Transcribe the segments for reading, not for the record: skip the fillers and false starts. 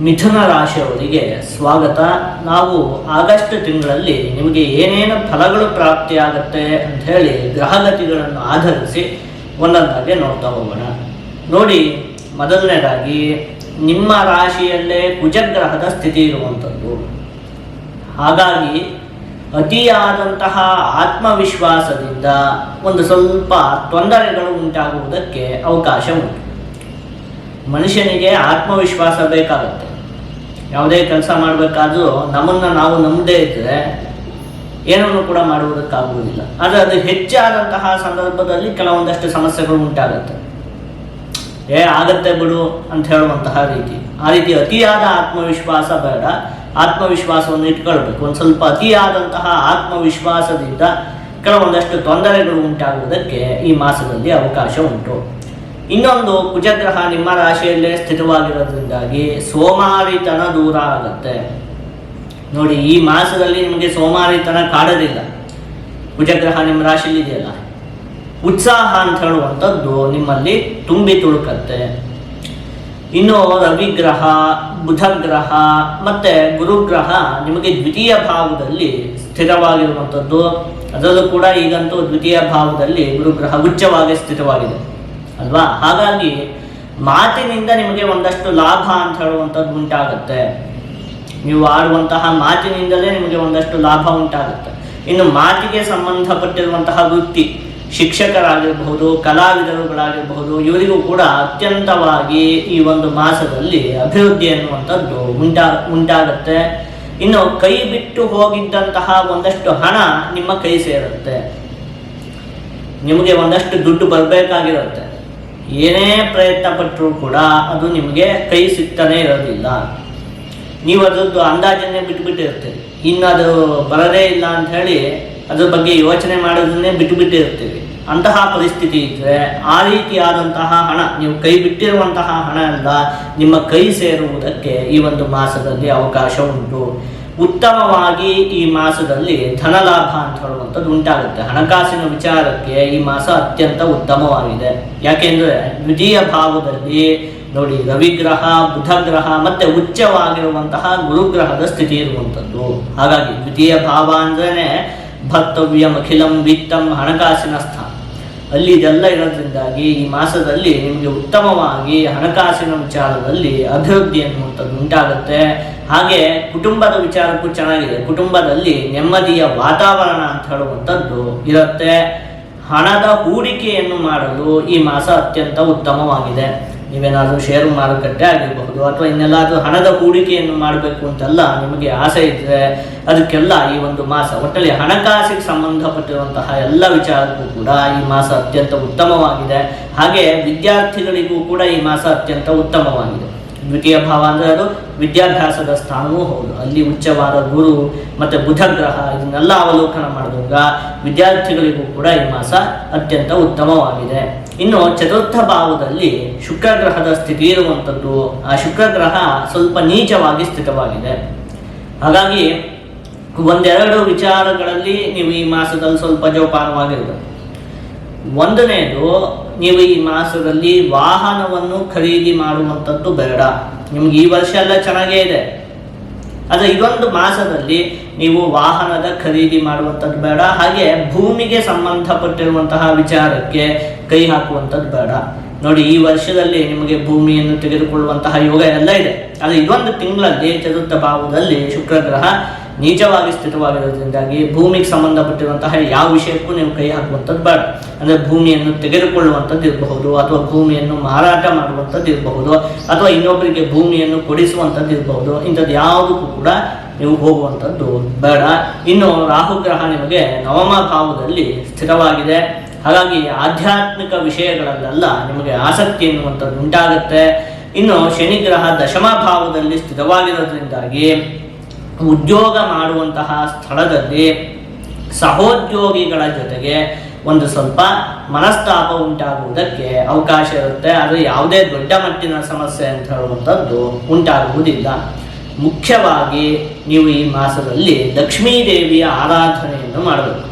ಮಿಥುನ ರಾಶಿಯವರಿಗೆ ಸ್ವಾಗತ. ನಾವು ಆಗಸ್ಟ್ ತಿಂಗಳಲ್ಲಿ ನಿಮಗೆ ಏನೇನು ಫಲಗಳು ಪ್ರಾಪ್ತಿಯಾಗುತ್ತೆ ಅಂತ ಹೇಳಿ ಗ್ರಹಗತಿಗಳನ್ನು ಆಧರಿಸಿ ಒಂದೊಂದಾಗಿ ನೋಡ್ತಾ ಹೋಗೋಣ. ನೋಡಿ, ಮೊದಲನೇದಾಗಿ ನಿಮ್ಮ ರಾಶಿಯಲ್ಲೇ ಕುಜಗ್ರಹದ ಸ್ಥಿತಿ ಇರುವಂಥದ್ದು. ಹಾಗಾಗಿ ಅತಿಯಾದಂತಹ ಆತ್ಮವಿಶ್ವಾಸದಿಂದ ಒಂದು ಸ್ವಲ್ಪ ತೊಂದರೆಗಳು ಉಂಟಾಗುವುದಕ್ಕೆ ಅವಕಾಶ ಉಂಟು. ಮನುಷ್ಯನಿಗೆ ಆತ್ಮವಿಶ್ವಾಸ ಬೇಕಾಗುತ್ತೆ. ಯಾವುದೇ ಕೆಲಸ ಮಾಡಬೇಕಾದ್ರೂ ನಮ್ಮನ್ನು ನಾವು ನಂಬದೇ ಇದ್ದರೆ ಏನನ್ನು ಕೂಡ ಮಾಡುವುದಕ್ಕಾಗುವುದಿಲ್ಲ. ಆದರೆ ಅದು ಹೆಚ್ಚಾದಂತಹ ಸಂದರ್ಭದಲ್ಲಿ ಕೆಲವೊಂದಷ್ಟು ಸಮಸ್ಯೆಗಳು ಉಂಟಾಗುತ್ತೆ. ಆಗತ್ತೆ ಬಿಡು ಅಂತ ಹೇಳುವಂತಹ ರೀತಿ. ಆ ರೀತಿ ಅತಿಯಾದ ಆತ್ಮವಿಶ್ವಾಸ ಬೇಡ. ಆತ್ಮವಿಶ್ವಾಸವನ್ನು ಇಟ್ಕೊಳ್ಬೇಕು. ಒಂದು ಸ್ವಲ್ಪ ಅತಿಯಾದಂತಹ ಆತ್ಮವಿಶ್ವಾಸದಿಂದ ಕೆಲವೊಂದಷ್ಟು ತೊಂದರೆಗಳು ಉಂಟಾಗುವುದಕ್ಕೆ ಈ ಮಾಸದಲ್ಲಿ ಅವಕಾಶ ಉಂಟು. ಇನ್ನೊಂದು, ಕುಜಗ್ರಹ ನಿಮ್ಮ ರಾಶಿಯಲ್ಲೇ ಸ್ಥಿತವಾಗಿರೋದ್ರಿಂದಾಗಿ ಸೋಮಾರಿತನ ದೂರ ಆಗುತ್ತೆ. ನೋಡಿ, ಈ ಮಾಸದಲ್ಲಿ ನಿಮಗೆ ಸೋಮಾರಿತನ ಕಾಡೋದಿಲ್ಲ. ಕುಜಗ್ರಹ ನಿಮ್ಮ ರಾಶಿಯಲ್ಲಿ ಇದೆಯಲ್ಲ, ಉತ್ಸಾಹ ಅಂತ ಹೇಳುವಂಥದ್ದು ನಿಮ್ಮಲ್ಲಿ ತುಂಬಿ ತುಳುಕತ್ತೆ. ಇನ್ನು ರವಿಗ್ರಹ, ಬುಧಗ್ರಹ ಮತ್ತು ಗುರುಗ್ರಹ ನಿಮಗೆ ದ್ವಿತೀಯ ಭಾವದಲ್ಲಿ ಸ್ಥಿರವಾಗಿರುವಂಥದ್ದು. ಅದರಲ್ಲೂ ಕೂಡ ಈಗಂತೂ ದ್ವಿತೀಯ ಭಾವದಲ್ಲಿ ಗುರುಗ್ರಹ ಉಚ್ಚವಾಗಿ ಸ್ಥಿತವಾಗಿದೆ ಅಲ್ವಾ. ಹಾಗಾಗಿ ಮಾತಿನಿಂದ ನಿಮಗೆ ಒಂದಷ್ಟು ಲಾಭ ಅಂತ ಹೇಳುವಂಥದ್ದು ಉಂಟಾಗುತ್ತೆ. ನೀವು ಆಡುವಂತಹ ಮಾತಿನಿಂದಲೇ ನಿಮಗೆ ಒಂದಷ್ಟು ಲಾಭ ಉಂಟಾಗುತ್ತೆ. ಇನ್ನು ಮಾತಿಗೆ ಸಂಬಂಧಪಟ್ಟಿರುವಂತಹ ವೃತ್ತಿ, ಶಿಕ್ಷಕರಾಗಿರಬಹುದು, ಕಲಾವಿದರುಗಳಾಗಿರಬಹುದು, ಇವರಿಗೂ ಕೂಡ ಅತ್ಯಂತವಾಗಿ ಈ ಒಂದು ಮಾಸದಲ್ಲಿ ಅಭಿವೃದ್ಧಿ ಎನ್ನುವಂಥದ್ದು ಉಂಟಾಗುತ್ತೆ. ಇನ್ನು ಕೈ ಬಿಟ್ಟು ಹೋಗಿದ್ದಂತಹ ಒಂದಷ್ಟು ಹಣ ನಿಮ್ಮ ಕೈ ಸೇರುತ್ತೆ. ನಿಮಗೆ ಒಂದಷ್ಟು ದುಡ್ಡು ಬರಬೇಕಾಗಿರುತ್ತೆ. ಏನೇ ಪ್ರಯತ್ನ ಪಟ್ಟರೂ ಕೂಡ ಅದು ನಿಮಗೆ ಕೈ ಸಿಗ್ತಾನೆ ಇರೋದಿಲ್ಲ. ನೀವು ಅದರದ್ದು ಅಂದಾಜನ್ನೇ ಬಿಟ್ಟುಬಿಟ್ಟಿರ್ತೀರಿ. ಇನ್ನು ಅದು ಬರದೇ ಇಲ್ಲ ಅಂತ ಹೇಳಿ ಅದ್ರ ಬಗ್ಗೆ ಯೋಚನೆ ಮಾಡೋದನ್ನೇ ಬಿಟ್ಟುಬಿಟ್ಟಿರ್ತೀವಿ. ಅಂತಹ ಪರಿಸ್ಥಿತಿ ಇದ್ದರೆ ಆ ರೀತಿಯಾದಂತಹ ಹಣ, ನೀವು ಕೈ ಬಿಟ್ಟಿರುವಂತಹ ಹಣ ಎಲ್ಲ ನಿಮ್ಮ ಕೈ ಸೇರುವುದಕ್ಕೆ ಈ ಒಂದು ಮಾಸದಲ್ಲಿ ಅವಕಾಶ ಉಂಟು. ಉತ್ತಮವಾಗಿ ಈ ಮಾಸದಲ್ಲಿ ಧನಲಾಭ ಅಂತ ಹೇಳುವಂಥದ್ದು ಉಂಟಾಗುತ್ತೆ. ಹಣಕಾಸಿನ ವಿಚಾರಕ್ಕೆ ಈ ಮಾಸ ಅತ್ಯಂತ ಉತ್ತಮವಾಗಿದೆ. ಯಾಕೆಂದರೆ ದ್ವಿತೀಯ ಭಾವದಲ್ಲಿ ನೋಡಿ, ರವಿಗ್ರಹ, ಬುಧಗ್ರಹ ಮತ್ತು ಉಚ್ಚವಾಗಿರುವಂತಹ ಗುರುಗ್ರಹದ ಸ್ಥಿತಿ ಇರುವಂಥದ್ದು. ಹಾಗಾಗಿ ದ್ವಿತೀಯ ಭಾವ ಅಂದ್ರೇ ಭರ್ತವ್ಯಂ ಅಖಿಲಂ ವಿತ್ತಂ, ಹಣಕಾಸಿನ ಸ್ಥಾನ. ಅಲ್ಲಿ ಇದೆಲ್ಲ ಇರೋದ್ರಿಂದಾಗಿ ಈ ಮಾಸದಲ್ಲಿ ನಿಮಗೆ ಉತ್ತಮವಾಗಿ ಹಣಕಾಸಿನ ವಿಚಾರದಲ್ಲಿ ಅಭಿವೃದ್ಧಿ ಎನ್ನುವಂಥದ್ದು ಉಂಟಾಗುತ್ತೆ. ಹಾಗೆ ಕುಟುಂಬದ ವಿಚಾರಕ್ಕೂ ಚೆನ್ನಾಗಿದೆ. ಕುಟುಂಬದಲ್ಲಿ ನೆಮ್ಮದಿಯ ವಾತಾವರಣ ಅಂತ ಹೇಳುವಂಥದ್ದು ಇರುತ್ತೆ. ಹಣದ ಹೂಡಿಕೆಯನ್ನು ಮಾಡಲು ಈ ಮಾಸ ಅತ್ಯಂತ ಉತ್ತಮವಾಗಿದೆ. ನೀವೇನಾದರೂ ಷೇರು ಮಾರುಕಟ್ಟೆ ಆಗಿರಬಹುದು ಅಥವಾ ಇನ್ನೆಲ್ಲಾದರೂ ಹಣದ ಹೂಡಿಕೆಯನ್ನು ಮಾಡಬೇಕು ಅಂತೆಲ್ಲ ನಿಮಗೆ ಆಸೆ ಇದ್ದರೆ ಅದಕ್ಕೆಲ್ಲ ಈ ಒಂದು ಮಾಸ, ಒಟ್ಟಲ್ಲಿ ಹಣಕಾಸಿಗೆ ಸಂಬಂಧಪಟ್ಟಿರುವಂತಹ ಎಲ್ಲ ವಿಚಾರಕ್ಕೂ ಕೂಡ ಈ ಮಾಸ ಅತ್ಯಂತ ಉತ್ತಮವಾಗಿದೆ. ಹಾಗೆ ವಿದ್ಯಾರ್ಥಿಗಳಿಗೂ ಕೂಡ ಈ ಮಾಸ ಅತ್ಯಂತ ಉತ್ತಮವಾಗಿದೆ. ದ್ವಿತೀಯ ಭಾವ ಅಂದರೆ ಅದು ವಿದ್ಯಾಭ್ಯಾಸದ ಸ್ಥಾನವೂ ಹೌದು. ಅಲ್ಲಿ ಉಚ್ಚವಾದ ಗುರು ಮತ್ತು ಬುಧಗ್ರಹ ಇದನ್ನೆಲ್ಲ ಅವಲೋಕನ ಮಾಡಿದಾಗ ವಿದ್ಯಾರ್ಥಿಗಳಿಗೂ ಕೂಡ ಈ ಮಾಸ ಅತ್ಯಂತ ಉತ್ತಮವಾಗಿದೆ. ಇನ್ನು ಚತುರ್ಥ ಭಾವದಲ್ಲಿ ಶುಕ್ರಗ್ರಹದ ಸ್ಥಿತಿ ಇರುವಂಥದ್ದು. ಆ ಶುಕ್ರಗ್ರಹ ಸ್ವಲ್ಪ ನೀಚವಾಗಿ ಸ್ಥಿತವಾಗಿದೆ. ಹಾಗಾಗಿ ಒಂದೆರಡು ವಿಚಾರಗಳಲ್ಲಿ ನೀವು ಈ ಮಾಸದಲ್ಲಿ ಸ್ವಲ್ಪ ಜೋಪಾನವಾಗಿರಬೇಕು. ಒಂದನೇದು, ನೀವು ಈ ಮಾಸದಲ್ಲಿ ವಾಹನವನ್ನು ಖರೀದಿ ಮಾಡುವಂಥದ್ದು ಬೇಡ. ನಿಮ್ಗೆ ಈ ವರ್ಷ ಎಲ್ಲ ಚೆನ್ನಾಗೇ ಇದೆ, ಆದರೆ ಇದೊಂದು ಮಾಸದಲ್ಲಿ ನೀವು ವಾಹನದ ಖರೀದಿ ಮಾಡುವಂಥದ್ದು ಬೇಡ. ಹಾಗೆ ಭೂಮಿಗೆ ಸಂಬಂಧಪಟ್ಟಿರುವಂತಹ ವಿಚಾರಕ್ಕೆ ಕೈ ಹಾಕುವಂಥದ್ದು ಬೇಡ. ನೋಡಿ, ಈ ವರ್ಷದಲ್ಲಿ ನಿಮಗೆ ಭೂಮಿಯನ್ನು ತೆಗೆದುಕೊಳ್ಳುವಂತಹ ಯೋಗ ಎಲ್ಲ ಇದೆ. ಆದರೆ ಇದೊಂದು ತಿಂಗಳಲ್ಲಿ ಚತುರ್ಥ ಭಾವದಲ್ಲಿ ಶುಕ್ರಗ್ರಹ ನೀಚವಾಗಿ ಸ್ಥಿತವಾಗಿರೋದ್ರಿಂದಾಗಿ ಭೂಮಿಗೆ ಸಂಬಂಧಪಟ್ಟಿರುವಂತಹ ಯಾವ ವಿಷಯಕ್ಕೂ ನೀವು ಕೈ ಹಾಕುವಂಥದ್ದು ಬೇಡ. ಅಂದರೆ ಭೂಮಿಯನ್ನು ತೆಗೆದುಕೊಳ್ಳುವಂಥದ್ದು ಇರಬಹುದು, ಅಥವಾ ಭೂಮಿಯನ್ನು ಮಾರಾಟ ಮಾಡುವಂಥದ್ದು ಇರಬಹುದು, ಅಥವಾ ಇನ್ನೊಬ್ಬರಿಗೆ ಭೂಮಿಯನ್ನು ಕೊಡಿಸುವಂಥದ್ದು ಇರಬಹುದು. ಇಂಥದ್ದು ಯಾವುದಕ್ಕೂ ಕೂಡ ನೀವು ಹೋಗುವಂಥದ್ದು ಬೇಡ. ಇನ್ನು ರಾಹುಗ್ರಹ ನಿಮಗೆ ನವಮ ಭಾವದಲ್ಲಿ ಸ್ಥಿರವಾಗಿದೆ. ಹಾಗಾಗಿ ಆಧ್ಯಾತ್ಮಿಕ ವಿಷಯಗಳಲ್ಲೆಲ್ಲ ನಿಮಗೆ ಆಸಕ್ತಿ ಎನ್ನುವಂಥದ್ದು ಉಂಟಾಗುತ್ತೆ. ಇನ್ನು ಶನಿಗ್ರಹ ದಶಮ ಭಾವದಲ್ಲಿ ಸ್ಥಿತವಾಗಿರೋದ್ರಿಂದಾಗಿ ಉದ್ಯೋಗ ಮಾಡುವಂತಹ ಸ್ಥಳದಲ್ಲಿ ಸಹೋದ್ಯೋಗಿಗಳ ಜೊತೆಗೆ ಒಂದು ಸ್ವಲ್ಪ ಮನಸ್ತಾಪ ಉಂಟಾಗುವುದಕ್ಕೆ ಅವಕಾಶ ಇರುತ್ತೆ. ಆದರೆ ಯಾವುದೇ ದೊಡ್ಡ ಮಟ್ಟಿನ ಸಮಸ್ಯೆ ಅಂತ ಹೇಳುವಂಥದ್ದು ಉಂಟಾಗುವುದಿಲ್ಲ. ಮುಖ್ಯವಾಗಿ ನೀವು ಈ ಮಾಸದಲ್ಲಿ ಲಕ್ಷ್ಮೀ ದೇವಿಯ ಆರಾಧನೆಯನ್ನು ಮಾಡಬೇಕು.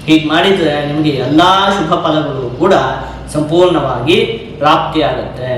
ಹೀಗೆ ಮಾಡಿದರೆ ನಿಮಗೆ ಎಲ್ಲ ಶುಭ ಫಲಗಳು ಕೂಡ ಸಂಪೂರ್ಣವಾಗಿ ಪ್ರಾಪ್ತಿಯಾಗುತ್ತೆ.